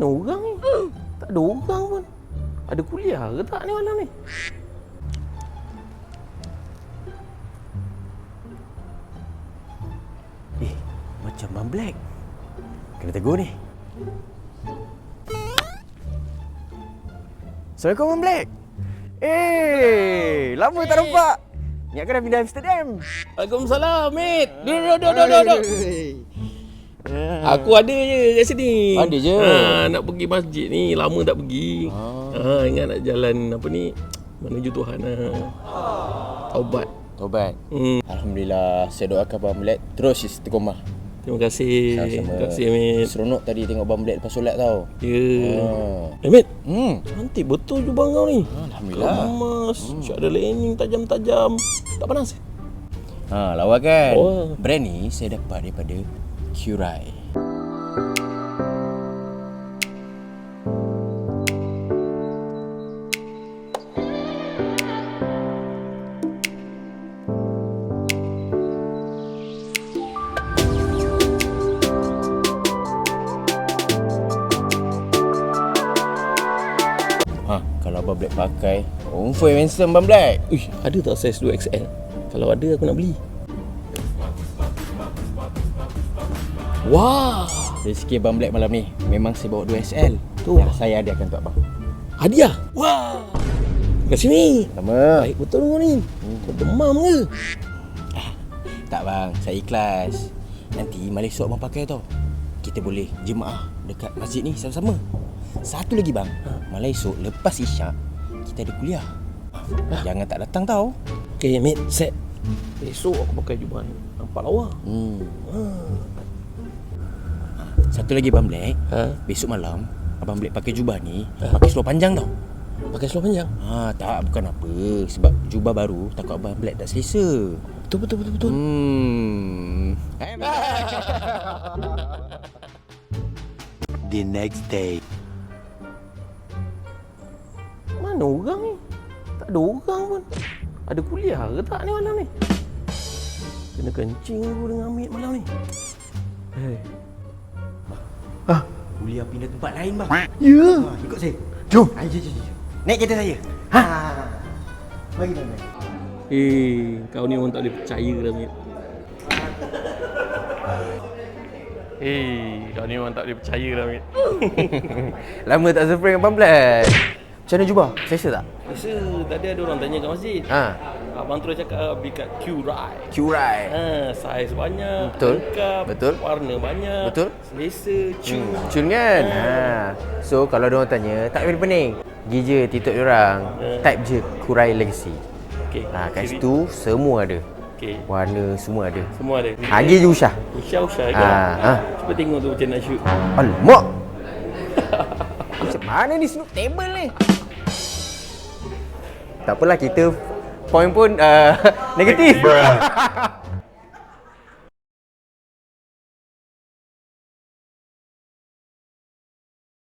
Mana orang ni? Tak ada orang pun. Ada kuliah ke tak ni malam ni? Macam Bang Black. Kena tegur ni. Assalamualaikum Bang Black. Lama tak nampak. Ingatkan dah pindah Amsterdam. Waalaikumsalam, mate. Duduk. Aku ada je kat sini. Ada je? Nak pergi masjid ni, lama tak pergi. Ingat nak jalan apa ni, menuju Tuhan. Taubat. Alhamdulillah, saya doakan Bang Black terus istiqomah. Terima kasih. Sama-sama. Terima kasih, mate. Seronok tadi tengok Bang Black lepas solat tau. Ya. Mate. Cantik betul jubah kau ni. Alhamdulillah. Kemas, ada lining tajam-tajam. Tak panas? Lawa kan? Oh. Brand ni saya dapat daripada Curai. Kalau Abang Black pakai, full handsome Bang Black. Ada tak size 2XL? Kalau ada aku nak beli. Wah, Rezeki Bang Black malam ni memang saya bawa 2SL. Tu. Yang saya hadiahkan untuk abang. hadiah. Wah. Kat sini. Sama. Baik betul kau ni. Kau demam ke? Tak bang, saya ikhlas. Nanti malam esok abang pakai tau. Kita boleh jemaah dekat masjid ni sama-sama. Satu lagi bang, malam esok lepas isyak kita ada kuliah. Jangan tak datang tau. Okay mate, set. Esok aku pakai jubah ni. Nampak lawa. Satu lagi Abang Black. Besok malam Abang Black pakai jubah ni, pakai seluar panjang tau. Pakai seluar panjang? Tak, bukan apa. Sebab jubah baru, takut Abang Black tak selesa. Betul. The next day. Mana orang ni? Tak ada orang pun. Ada kuliah ke tak ni malam ni? Kena kencing dulu dengan Amit malam ni. Kuliah pindah tempat lain bang. Ya. Ikut saya. Jom. Jom. Naik kereta saya. Bagi bang. Kau ni orang tak boleh percaya dah Mit. Kau ni orang tak boleh percaya dah Amit. Lama tak surprise dengan Abang Black. Macam mana jubah? Selesa tak? Rasa tadi ada orang tanya kat masjid. Abang terus cakap beli kat Curai. Curai. Saiz banyak, Betul. lengkap, Betul. warna banyak, Betul. selesa, cun. Cun kan? So kalau diorang tanya, tak payah pening. Pergi je TikTok diorang. Type je Curai Legacy. Okay. Kat situ semua ada. Okay. Warna semua ada. Semua ada. Pergi je Usha. Usha ke? Cuba tengok tu macam nak shoot. Alamak. Macam mana ni snook table ni? Tak apalah, kita point pun negatif.